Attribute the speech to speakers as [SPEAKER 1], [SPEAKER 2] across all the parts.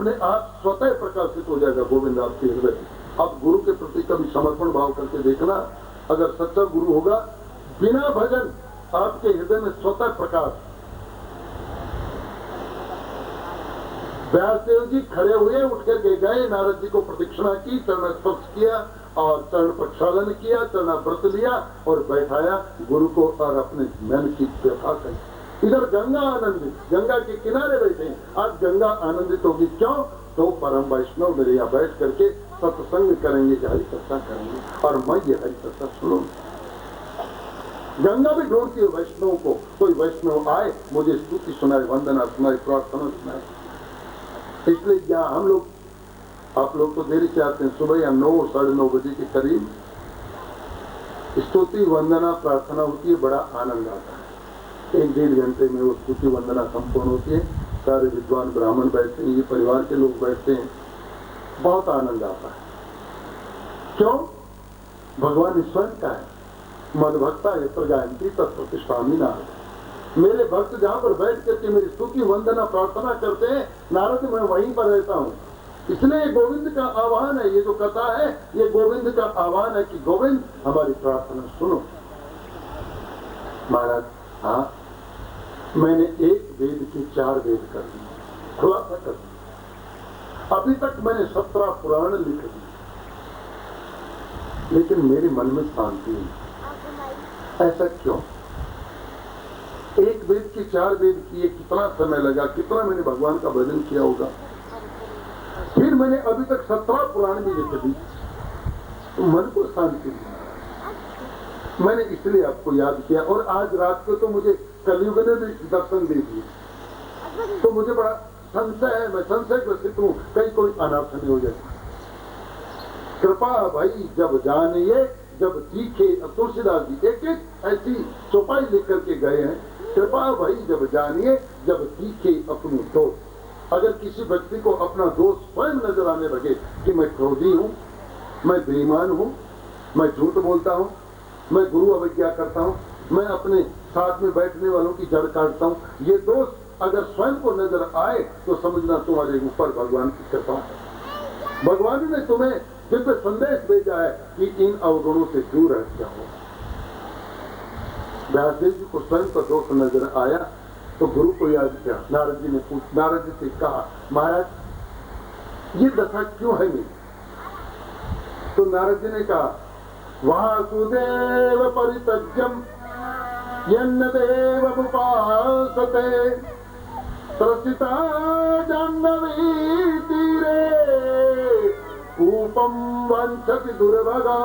[SPEAKER 1] अपने आप स्वतः प्रकाशित हो जाएगा गोविंद आपके हृदय। अब गुरु के प्रति कभी समर्पण भाव करके देखना, अगर सच्चा गुरु होगा बिना भजन आपके हृदय में स्वतः प्रकाश। व्यासदेव जी खड़े हुए, उठ करके गए, नारद जी को प्रदक्षिणा की, चरण स्पर्श किया और चरण प्रक्षालन किया, चरणाव्रत लिया और बैठाया गुरु को और अपने मन की व्यथा कही। इधर गंगा आनंदित, गंगा के किनारे बैठे। आज गंगा आनंदित होगी, क्यों? तो परम वैष्णव मेरे यहाँ बैठ करके सत्संग करेंगे, हरि चर्चा करेंगे और मैं ये हरि चर्चा सुनूंगा। गंगा भी ढूंढती है वैष्णव को, कोई वैष्णव आए मुझे स्तुति सुनाए, वंदना सुनाए, प्रार्थना सुनाए। इसलिए यहाँ हम लोग, आप लोग तो देरी से आते हैं, सुबह या 9 साढ़े 9 बजे के करीब स्तुति वंदना प्रार्थना होती है, बड़ा आनंद आता है। 1-1.5 घंटे में वो स्तुति वंदना संपूर्ण होती है। सारे विद्वान ब्राह्मण बैठते हैं, ये परिवार के लोग बैठते हैं, बहुत आनंद आता है। क्यों? भगवान स्वयं का है, मदभक्ता यत्र गायन्ति तत् प्रतिष्ठामि नारद। मेरे भक्त जहाँ पर बैठ करके मेरी स्तुति वंदना प्रार्थना करते हैं, नारद मैं वहीं पर रहता हूँ। इसलिए गोविंद का आह्वान है, ये जो कथा है ये गोविंद का आह्वान है कि गोविंद हमारी प्रार्थना सुनो। महाराज, हाँ, मैंने एक वेद के 4 वेद कर दिए, खुलासा कर दिया। अभी तक मैंने 17 पुराण लिख दिए, लेकिन मेरे मन में शांति नहीं। ऐसा क्यों? एक वेद के 4 वेद किए, कितना समय लगा, कितना मैंने भगवान का भजन किया होगा। फिर मैंने अभी तक 17 पुराण भी लिख दी, तो मन को शांति नहीं। मैंने इसलिए आपको याद किया। और आज रात को तो मुझे कलयुग ने भी दर्शन दे दिए, तो मुझे बड़ा संशय है, मैं संशय ग्रसित हूँ, कहीं कोई अनर्थ नहीं हो जाए। कृपा भाई जब जानिए जब सीखे। तुलसीदास जी एक ऐसी चौपाई लिख करके गए हैं, कृपा भाई जब जानिए जब सीखे अपनी दोष। अगर किसी व्यक्ति को अपना दोष स्वयं नजर आने लगे कि मैं क्रोधी हूँ, मैं बेईमान हूँ, मैं झूठ बोलता हूँ, मैं गुरु अवज्ञा करता हूँ, मैं अपने साथ में बैठने वालों की जड़ काटता हूँ, ये दोष अगर स्वयं को नजर आए तो समझना तुम्हारे ऊपर भगवान की कृपा है। भगवान ने तुम्हें दिव्य संदेश भेजा है कि इन अवगुणों से दूर हट जाओ। व्यासदेव जी को स्वयं का दोष नजर आया तो गुरु को याद किया। नारद जी ने नारद जी से कहा, महाराज ये दशा क्यों है मेरी? तो नारद जी ने कहा, वासुदेव परित्यज्यम यन्न देवमुपासते त्रसिता जाह्नवी तीरे कूपम वांछति दुर्भगा।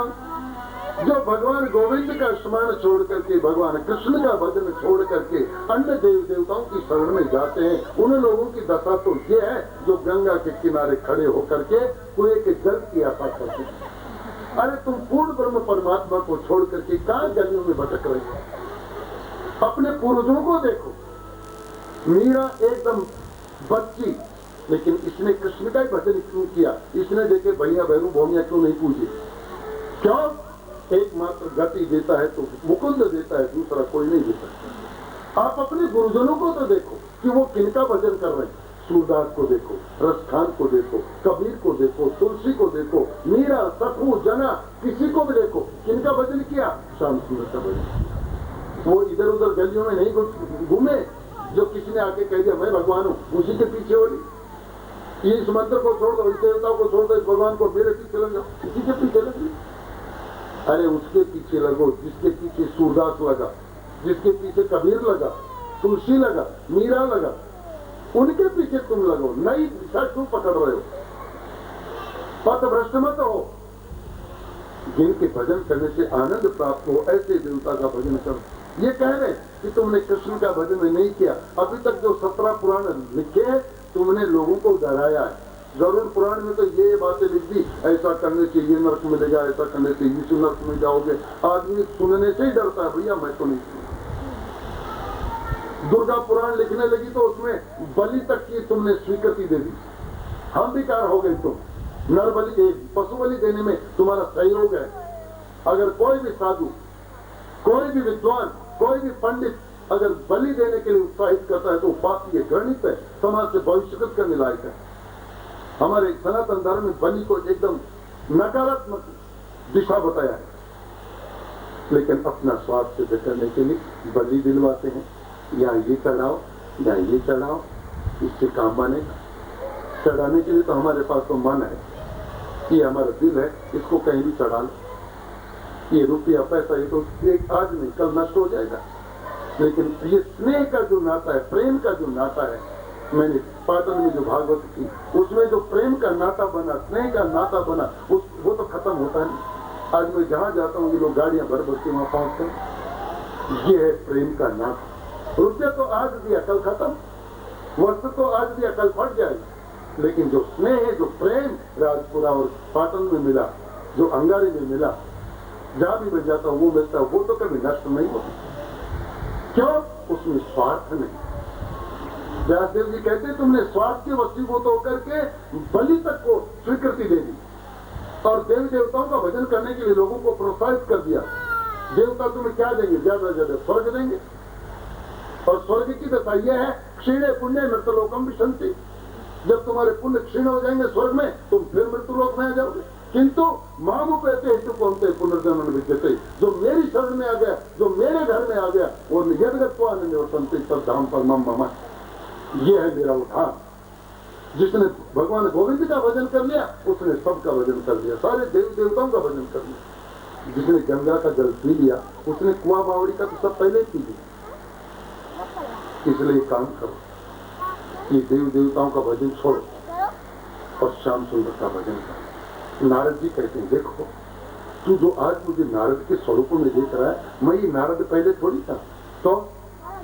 [SPEAKER 1] जो भगवान गोविंद का स्मरण छोड़ करके, भगवान कृष्ण का भजन छोड़ करके अन्य देव देवताओं की शरण में जाते हैं, उन लोगों की दशा तो ये है जो गंगा के किनारे खड़े होकर के कुएं के जल की आशा करते हैं। अरे तुम पूर्ण ब्रह्म परमात्मा को छोड़ करके कहाँ गलियों में भटक रहे हो? अपने पूर्वजों को देखो। मीरा एकदम बच्ची, लेकिन इसने कृष्ण का ही भजन क्यों किया? इसने देखे भैया बहनों भौमिया क्यों नहीं पूजे? क्यों? एकमात्र गति देता है तो मुकुंद देता है, दूसरा कोई नहीं दे सकता। आप अपने गुरुजनों को तो देखो कि वो किनका भजन कर रहे हैं। सूरदास को देखो, रसखान को देखो, कबीर को देखो, तुलसी को देखो, मीरा, सखू, जना, किसी को भी देखो, किनका भजन किया? श्याम सुंदर का भजन किया। वो इधर उधर गलियों में नहीं घूमे जो किसी ने आके कह दिया मैं भगवान हूँ, उसी के पीछे हो रही। इस मंत्र को छोड़ दो, इस देवताओं को छोड़ दो, इस भगवान को मेरे पीछे लग जाओ, इसी के पीछे लग जाओ। अरे उसके पीछे लगो जिसके पीछे सूरदास लगा, जिसके पीछे कबीर लगा, तुलसी लगा, मीरा लगा, उनके पीछे तुम लगो। नई दिशा क्यों पकड़ रहे हो? पथ भ्रष्ट मत हो। जिनके भजन करने से आनंद प्राप्त हो ऐसे देवता का भजन करो। ये कह रहे कि तुमने कृष्ण का भजन नहीं किया। अभी तक जो 17 पुराण लिखे तुमने लोगों को डराया है। गरुड़ पुराण में तो ये बातें लिख दी, ऐसा करने से ये नरक मिलेगा, ऐसा करने से इस नरक में जाओगे। आदमी सुनने से ही डरता है, भैया मैं तो नहीं सुना। दुर्गा पुराण लिखने लगी तो उसमें बलि तक की तुमने स्वीकृति दे दी। हम विकार हो गए। तुम नर बलि, पशु बलि देने में तुम्हारा सहयोग है। अगर कोई भी साधु, कोई भी विद्वान, कोई भी पंडित अगर बलि देने के लिए उत्साहित करता है तो पापी है, घृणित है, समाज से बहिष्कृत करने लायक है। हमारे सनातन धर्म में बलि को एकदम नकारात्मक दिशा बताया है, लेकिन अपना स्वार्थ सिद्ध करने के लिए बलि दिलवाते हैं, या ये चढ़ाओ या ये चढ़ाओ, इससे काम बनेगा। चढ़ाने के लिए तो हमारे पास तो मन है, ये हमारा दिल है, इसको कहीं भी चढ़ा लो, ये रुपया पैसा ये तो एक आज नहीं कल नष्ट हो जाएगा, लेकिन ये स्नेह का जो नाता है, प्रेम का जो नाता है, मैंने पाटन में जो भागवत की उसमें जो प्रेम का नाता बना, स्नेह का नाता बना, वो तो खत्म होता नहीं। आज मैं जहां जाता हूँ ये लोग गाड़ियां भर भर के वहां पहुंचते हैं, ये है प्रेम का नाता। रुपया तो आज दिया कल खत्म, वस्त्र तो आज दिया कल फट जाएगा, लेकिन जो स्नेह है, जो प्रेम राजपुरा और पाटन में मिला, जो अंगारी में मिला, जहां भी मैं जाता हूँ वो मिलता है, वो तो कभी नष्ट नहीं होता। क्यों? उसमें स्वार्थ नहीं। व्यासदेव जी कहते तुमने स्वार्थ के वशीभूत होकर के बलि तक को स्वीकृति दे दी और देवी देवताओं का भजन करने के लिए लोगों को प्रोत्साहित कर दिया। देवता तुम्हें क्या देंगे? ज्यादा ज्यादा स्वर्ग देंगे, और स्वर्ग की दशा यह है क्षीणे पुण्य मृतलोकम विशंति। जब तुम्हारे पुण्य क्षीण हो जाएंगे स्वर्ग में, तुम फिर मृत्युलोक में आ जाओगे। किंतु मामू कहते हेतु कौनते पुनर्जन्म विद्यते, जो मेरी शरण में आ गया, जो मेरे घर में आ गया, वो निजगत्वा आनंद और संति सब धाम पर मम। ये है मेरा उद्धार। जिसने भगवान गोविंद का भजन कर लिया उसने सबका भजन कर लिया, सारे देवी देवताओं का भजन कर लिया। जिसने गंगा का जल पी लिया उसने कुआं बावड़ी का तो सब पहले पी लिया। इसलिए काम करो, ये देवी देवताओं का भजन छोड़ो और श्याम सुंदर का भजन करो। नारद जी कहते हैं देखो तू जो आज मुझे नारद के स्वरूपों में देख रहा है, मैं ये नारद पहले थोड़ी था, तो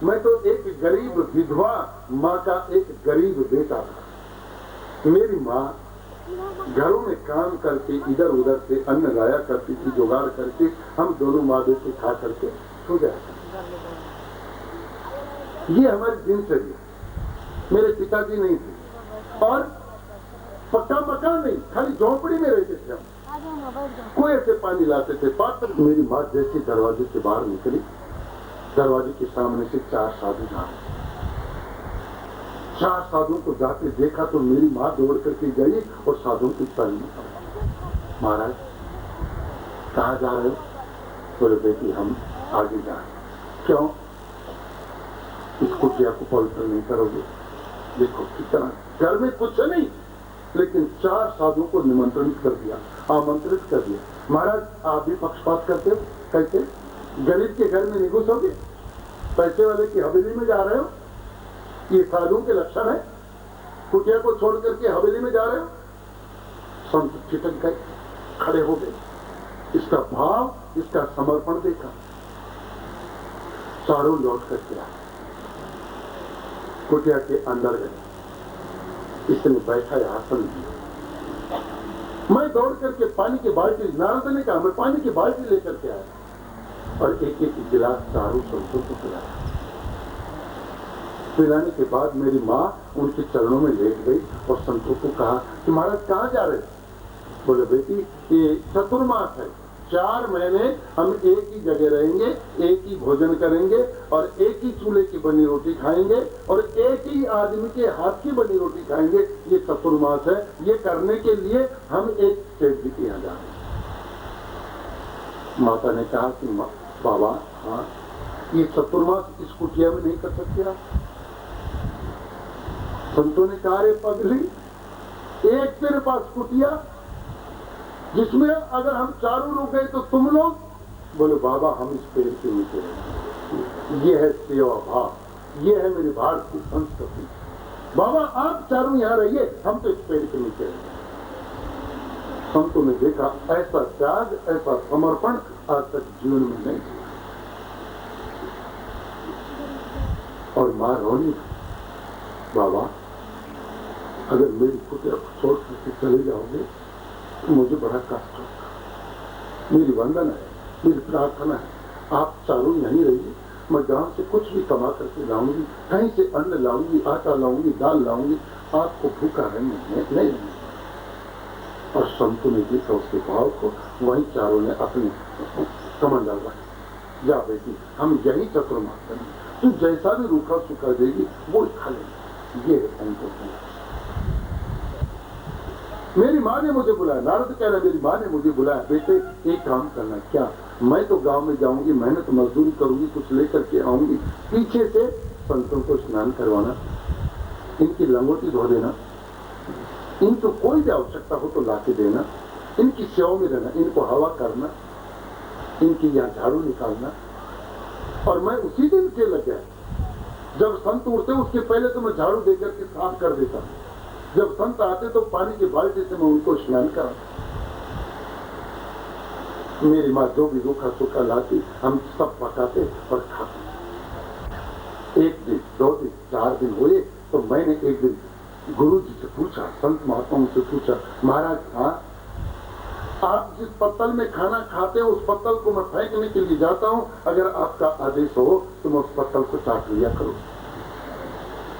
[SPEAKER 1] मैं तो एक गरीब विधवा माँ का एक गरीब बेटा था। मेरी माँ घरों में काम करके इधर उधर से अन्न लाया करती थी, जुगाड़ करके हम दोनों माँ बेटे खा करके सो जाया। ये हमारी दिनचर्या। मेरे पिताजी नहीं थे और पक्का मकान नहीं, खाली झोंपड़ी में रहते थे हम। कुएं से पानी लाते थे पात्र। मेरी माँ जैसे दरवाजे से बाहर निकली, दरवाजे के सामने से 4 साधु जा रहे। 4 साधुओं को जाते देखा तो मेरी माँ दौड़ करके गई और साधुओं की पैर में पड़ी। महाराज कहाँ जा रहे हो? बोले बेटी हम आगे जा रहे हैं। क्यों? इस कुटिया को पवित्र नहीं करोगे? देखो कितना घर में कुछ नहीं, लेकिन 4 साधुओं को निमंत्रित कर दिया, आमंत्रित कर दिया। महाराज आप भी पक्षपात करते हो? कैसे? गरीब के घर में नहीं घुसोगे? पैसे वाले की हवेली में जा रहे हो? ये साधुओं के लक्षण है? कुटिया को छोड़ करके हवेली में जा रहे हो? संत चिटक गए, खड़े हो गए। इसका भाव, इसका समर्पण देखा। चारों लौट करके आए, कुटिया के अंदर गए। इसने बैठा है आसन दिया। मैं दौड़ करके पानी की बाल्टी, नारद ने कहा मैं पानी की बाल्टी लेकर के आया और एक एक गिलास चारों संतों को पिलाया। पिलाने के बाद मेरी माँ उनके चरणों में लेट गई और संतों को कहा कि महाराज कहाँ जा रहे? बोले बेटी ये चतुर्मास है, 4 महीने हम एक ही जगह रहेंगे, एक ही भोजन करेंगे और एक ही चूल्हे की बनी रोटी खाएंगे और एक ही आदमी के हाथ की बनी रोटी खाएंगे। ये चतुर्मास है। ये करने के लिए हम एक सेठ जी के यहाँ जा रहे हैं। माता ने कहा कि बाबा हाँ, ये चतुर्मास इस कुटिया में नहीं कर सकते आप। संतों ने कहा रे पगली, एक तेरे पास कुटिया जिसमें अगर हम चारों लोग गए तो तुम लोग? बोले बाबा हम इस पेड़ के नीचे रहेंगे। ये है सेवा भाव, ये है मेरी भारतीय संस्कृति। बाबा आप चारों यहाँ रहिए, हम तो इस पेड़ के नीचे रहेंगे। संतों ने देखा ऐसा त्याग, ऐसा समर्पण आज तक जीवन में नहीं। और मां रोनी, बाबा अगर मेरी कुटिया को छोड़ करके चले जाओगे तो मुझे बड़ा कष्ट होगा। मेरी वंदन है, मेरी प्रार्थना है, आप चारों यहीं रहिए। मैं गांव से कुछ भी कमा करके लाऊंगी, कहीं से अन्न लाऊंगी, आटा लाऊंगी, दाल लाऊंगी, आपको भूखा रहने नहीं। और संतों ने देखा उसके भाव को, वहीं चारों ने अपने कमंडल रखा। जा बेटी हम यही चतुर्मास करेंगे, तू जैसा भी रूखा सूखा देगी वो खा लेगी। ये है संतों की। मेरी माँ ने मुझे बुलाया। नारद कह रहे मेरी माँ ने मुझे बुलाया, बेटे एक काम करना। क्या? मैं तो गांव में जाऊंगी, मेहनत मजदूरी करूंगी, कुछ लेकर के आऊंगी, पीछे से संतों को स्नान करवाना, इनकी लंगोटी धो देना, इनको कोई भी आवश्यकता हो तो ला के देना, इनकी सेवा में रहना, इनको हवा करना, इनकी यहाँ झाड़ू निकालना। और मैं उसी दिन के लग गया, जब संत उठते उसके पहले तो मैं झाड़ू देकर के साफ कर देता, जब संत आते तो पानी की बाल्टी से मैं उनको स्नान कराता। मेरी माँ जो भी रूखा सूखा लाती हम सब पकाते और खाते। एक दिन, 2 दिन, 4 दिन हुए तो मैंने एक दिन गुरु जी से पूछा, संत महात्माओं से पूछा, महाराज हाँ, आप जिस पत्तल में खाना खाते हो उस पत्तल को मैं फेंकने के लिए जाता हूँ, अगर आपका आदेश हो तो मैं उस पत्तल को चाट लिया करूँ।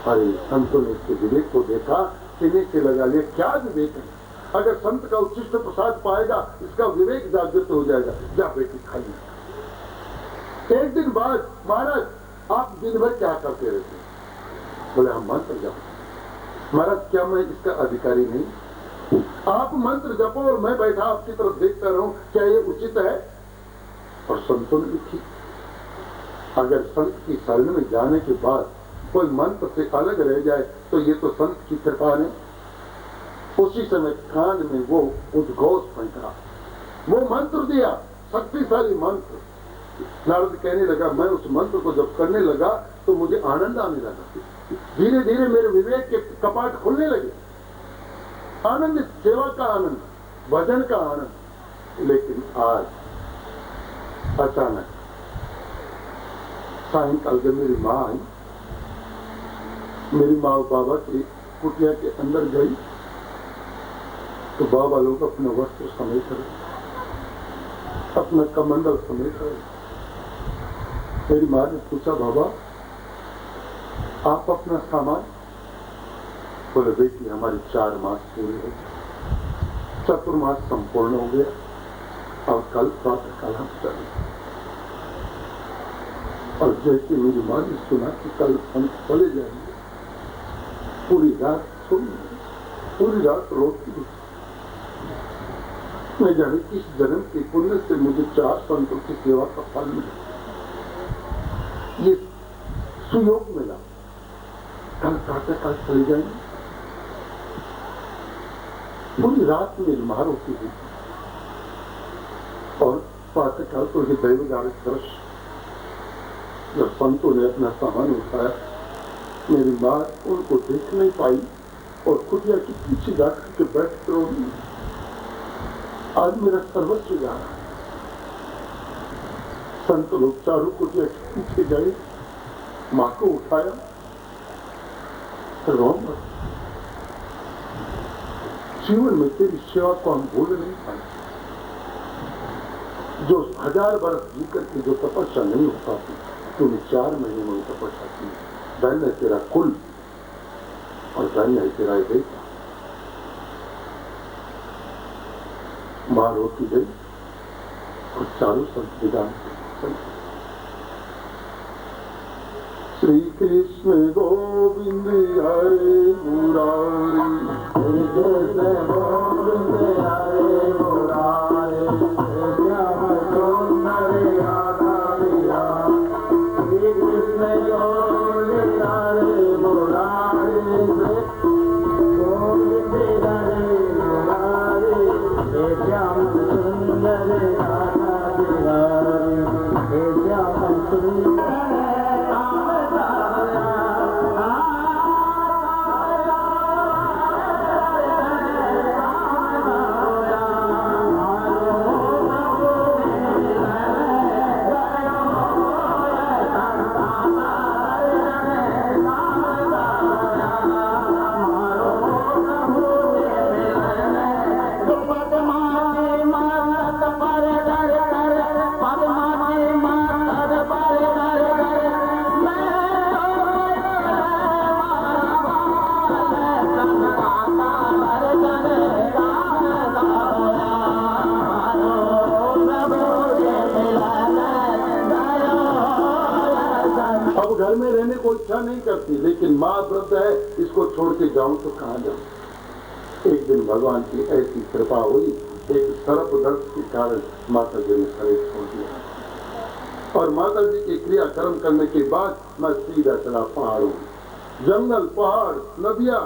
[SPEAKER 1] अरे संतों ने इसके विवेक को देखा, सीने से लगा लिया, क्या विवेक है? अगर संत का उच्छिष्ट प्रसाद पाएगा इसका विवेक जागृत हो जाएगा। जा बेटी खाइए। एक दिन बाद, महाराज आप दिन भर क्या करते रहते? बोले हम मंत्र जप। महाराज क्या मैं इसका अधिकारी नहीं? आप मंत्र जपो और मैं बैठा आपकी तरफ देखता रहूं, क्या ये उचित है? और संतों ने लिखी, अगर संत की शरण में जाने के बाद कोई मंत्र से अलग रह जाए तो ये तो संत की कृपा नहीं। उसी समय कान में वो उद्घोष फंका, वो मंत्र दिया, शक्तिशाली मंत्र। नारद कहने लगा, मैं उस मंत्र को जब करने लगा तो मुझे आनंद आने लगा। धीरे धीरे मेरे विवेक के कपाट खुलने लगे। आनंद, सेवा का आनंद, भजन का आनंद। लेकिन आज अचानक सायंकाल जब मेरी माँ आई, मेरी माँ बाबा की कुटिया के अंदर गई तो बाबा लोग अपने वस्त्र समेट रहे, अपना कमंडल समेट रहे। मेरी माँ ने पूछा, बाबा आप अपना सामान? बोले बेटी हमारे 4 मास पूरे हो गए, चतुर्मास संपूर्ण हो गया, और कल प्रातः काल हम चले। और जैसे मेरी माँ ने सुना कि कल हम चले जाएंगे, पूरी रात सुन, पूरी रात रोती। मैं जाने किस जन्म के पुण्य से मुझे 4 संतों की सेवा का फल मिला, ये सुयोग मिला। कल प्रातः काल चले जाएंगे। पूरी रात मेरी मार होती थी और प्रातः काल तो ये दैवगारिक दृश्य, जब संतों ने अपना सामान उठाया, मेरी माँ उनको देख नहीं पाई और कुटिया के पीछे जाकर के बैठ कर रोई। आज मेरा सर्वस्व जा रहा है। संत लोग चारों कुटिया के पीछे गए, माँ को उठाया, रोऊंगा। जीवन में तेरी सेवा को हम भूल नहीं पाए। जो 1000 वर्ष जी करके जो तपस्या नहीं हो पाती, तूने 4 महीने में तपस्या की। धन्य है तेरा कुल और धन्य है तेरा बेटा। मार होती गई और चारों संत विदा। श्री कृष्ण गोविंद हरे मुरारी, श्री कृष्ण गोविंद हरे मुरारी, श्याम सुंदर राधा विहारी, श्री कृष्ण गोविंद हरे मुरारी, गोविंद हरे मुरारी, श्याम सुंदर राधा विहारी, श्याम सुंदर। घर में रहने को इच्छा नहीं करती, लेकिन माँ व्रत है, इसको छोड़ के जाऊं तो कहां जाऊं। एक दिन भगवान की ऐसी कृपा हुई, एक सर्पदंश के कारण माता जी ने शरीर छोड़ दिया और माता जी के क्रियाकर्म करने के बाद मैं सीधा चला पहाड़ों, जंगल, पहाड़, नदियां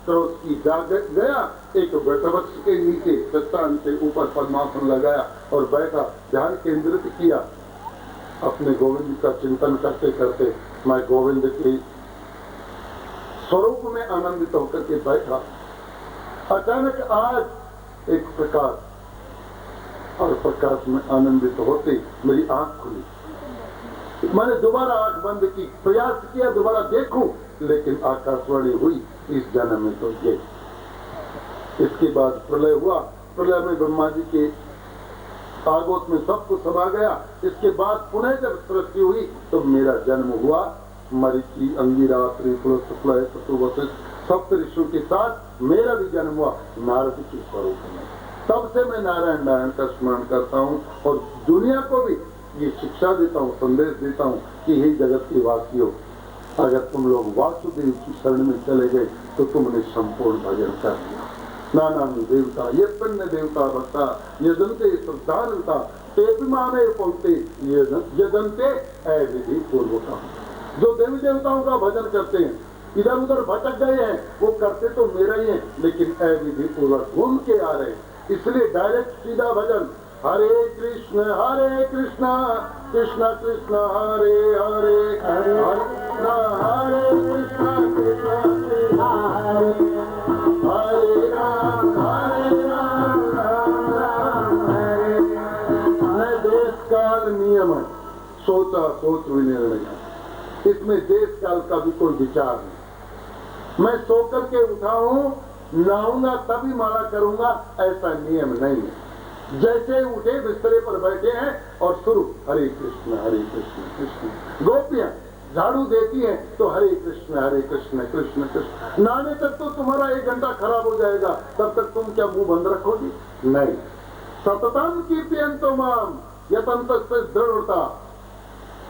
[SPEAKER 1] क्रॉस की जा गया। एक वृक्षवृक्ष के नीचे चट्टान के ऊपर पद्मासन लगाया और बैठा, ध्यान केंद्रित किया। अपने गोविंद का चिंतन करते करते मैं गोविंद के स्वरूप में आनंदित होकर के बैठा। अचानक आज एक प्रकाश, और प्रकाश में आनंदित होते मेरी आंख खुली। मैंने दोबारा आंख बंद की, प्रयास किया दोबारा देखूं, लेकिन आकाशवाणी हुई, इस जन्म में तो ये। इसके बाद प्रलय हुआ, प्रलय में ब्रह्मा जी के आगोश में सब कुछ समा गया। इसके बाद पुनः जब सृष्टि हुई तो मेरा जन्म हुआ। मरीचि, अंगिरा, त्रिपुर, शुक्ल, वशिष्ठ सप्त ऋषियों के साथ मेरा भी जन्म हुआ नारद के स्वरूप में। तब से मैं नारायण नारायण का स्मरण करता हूँ और दुनिया को भी ये शिक्षा देता हूँ, संदेश देता हूँ कि हे जगत के वासियों, अगर तुम लोग वासुदेव की शरण में चले गए तो तुमने संपूर्ण भजन कर लिया। नानामी देवता, ये पुण्य देवता भक्ता, यजंते श्रद्धानता, तेपिमाने पहुंचते यजंते अविधि पूर्वकम। जो देवी देवताओं का भजन करते हैं, इधर उधर भटक गए हैं, वो करते तो मेरा ही है, लेकिन अविधि पूर्वक घूम के आ रहे हैं। इसलिए डायरेक्ट सीधा भजन, हरे कृष्ण कृष्ण कृष्ण हरे हरे, हरे कृष्ण कृष्ण हरे राम राम हरे। देश काल नियम है, सोचा सोच विनिर्णय, इसमें देश काल का भी कोई विचार नहीं। मैं सो करके उठा हूँ, नहाऊंगा तभी माला करूंगा, ऐसा नियम नहीं है। जैसे उठे बिस्तरे पर बैठे हैं और शुरू हरे कृष्ण कृष्ण। गोपियां झाड़ू देती हैं तो हरे कृष्ण कृष्ण कृष्ण। नहाने तक तो तुम्हारा 1 घंटा खराब हो जाएगा, तब तक तुम क्या मुंह बंद रखोगी? नहीं। सततम कीर्तयन्तो माम यतन्तस्य दृढ़ता।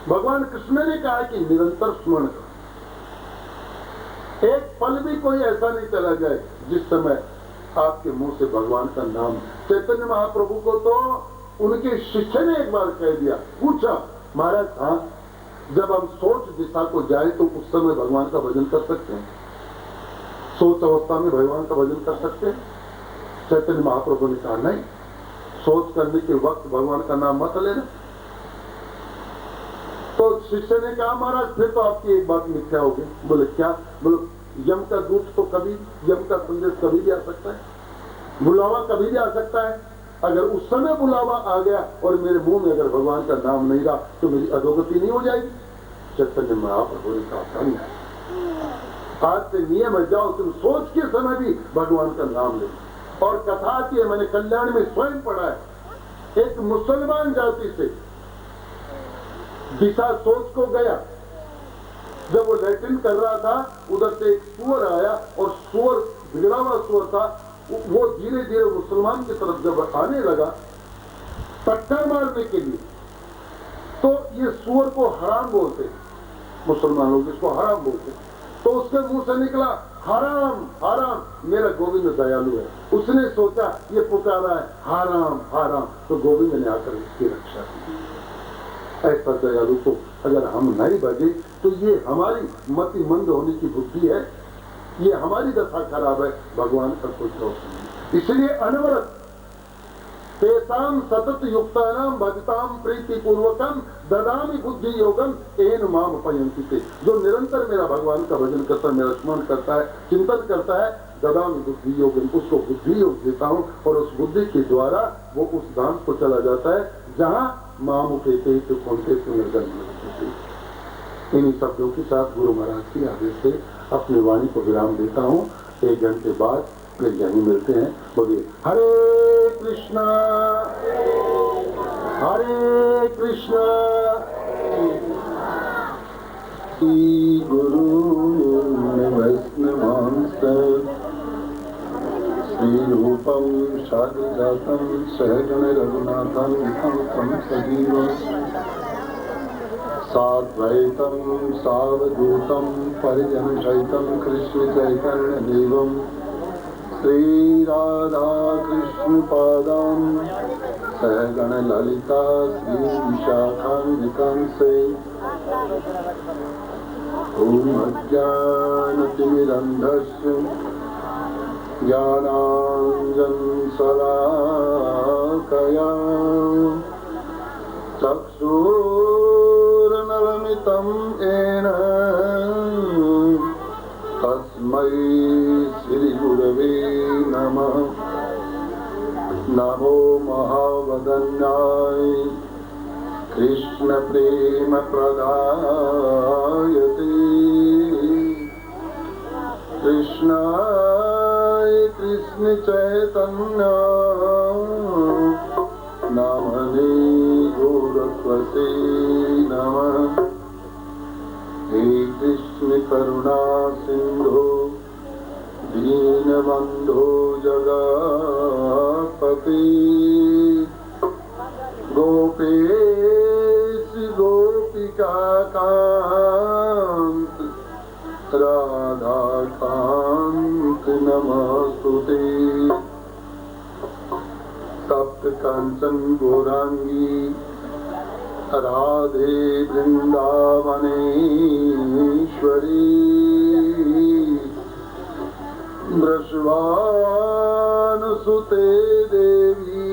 [SPEAKER 1] भगवान कृष्ण ने कहा कि निरंतर स्मरण करो। एक पल भी कोई ऐसा नहीं चला जाए जिस समय आपके मुंह से भगवान का नाम। चैतन्य महाप्रभु को तो उनके शिष्य ने एक बार कह दिया, पूछा, महाराज हाँ, जब हम सोच दिशा को जाए तो उस समय भगवान का भजन कर सकते हैं? सोच अवस्था में भगवान का भजन कर सकते हैं? चैतन्य महाप्रभु ने कहा नहीं, सोच करने के वक्त भगवान का नाम मत लेना। तो शिष्य ने कहा, महाराज फिर तो आपकी एक बात मिथ्या होगी। बोले क्या? बोले यम का दूत तो कभी, यम का संदेश कभी भी आ सकता है, बुलावा कभी भी आ सकता है। अगर उस समय बुलावा आ गया और मेरे मुंह में अगर भगवान का नाम नहीं रहा तो मेरी अधोगति नहीं हो जाएगी? चैतन्य महाप्रभु ने कहा, आज से नियम है, जाओ तुम सोच के समय भी भगवान का नाम ले। और कथा की मैंने कल्याण में स्वयं पढ़ा है, एक मुसलमान जाति से दिशा सोच को गया, जब वो लैट्रिन कर रहा था उधर से एक सुअर आया और सुअर बिगड़ा हुआ सुअर था, वो धीरे धीरे मुसलमान की तरफ जब आने लगा टक्कर मारने के लिए, तो ये सुअर को हराम बोलते, मुसलमान लोग इसको हराम बोलते। तो उसके मुंह से निकला हराम हराम, मेरा गोविंद दयालु है। उसने सोचा ये पुकारा है हराम हराम, तो गोविंद ने आकर इसकी रक्षा की। ऐसा दयालु को अगर हम नहीं बजे तो ये हमारी मति मंद होने की बुद्धि है, ये हमारी दशा खराब है, भगवान का कोई दोष नहीं। इसलिए अनवरत तेसाम सतत युक्तानाम भजताम प्रीति पूर्वकम ददामि बुद्धि योगम एन माम पयंति ते। जो निरंतर मेरा भगवान का भजन करता है, मेरा स्मरण करता है, चिंतन करता है, ददामि बुद्धि योगम, उसको बुद्धि योग देता हूँ और उस बुद्धि के द्वारा वो उस धाम को चला जाता है जहाँ माम उठेते तो कौनते पुनर्जन्म। इन्हीं शब्दों के साथ गुरु महाराज के आदेश से अपनी वाणी को विराम देता हूँ। 1 घंटे बाद फिर यहीं मिलते हैं। बोलिए हरे कृष्णा श्री गुरु वैष्णवांश्च श्रीरूपं साग्रजातं सहगण रघुनाथं तं सजीवं साद्वैतं सावधूतं परिजनसहितं कृष्ण चैतन्यदेवं श्री राधा कृष्ण पादाम सहगण ललिता श्री विशाखान्वितांसे ओम अज्ञानतिमिरन्धस्य ज्ञानाञ्जनशलाकया चक्षुर्नलमितं येन तस्मै श्रीगुरवे नमः। नमो महावदन्याय कृष्ण प्रेम प्रदायते कृष्णाय कृष्ण चैतन्य नामने गोरक्षसे नमः। हे कृष्ण करुणा सिंधु दीनबंधो जगत्पते गोपेश गोपिकान्त राधाकान्त नमस्तुते। सप्त कांचन गौरांगी राधे वृंदावनेश्वरी वृषभानुसुते देवी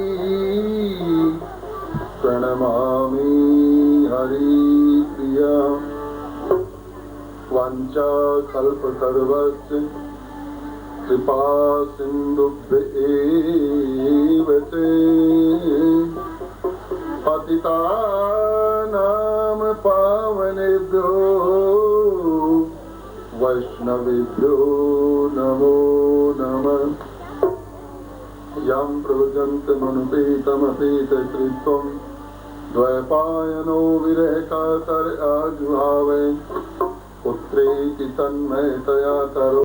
[SPEAKER 1] प्रणमामि हरिप्रिया। वाञ्छाकल्पतरुश्च कृपा सिन्धुभ्येव च पतितानां पावनेभ्यो वैष्णवेभ्यो नमो नमः। यं प्रव्रजन्तमनुपेतमपेतकृत्वं द्वैपायनो विरहकातर आजुहावे पुत्रेति तन्मयतया तरो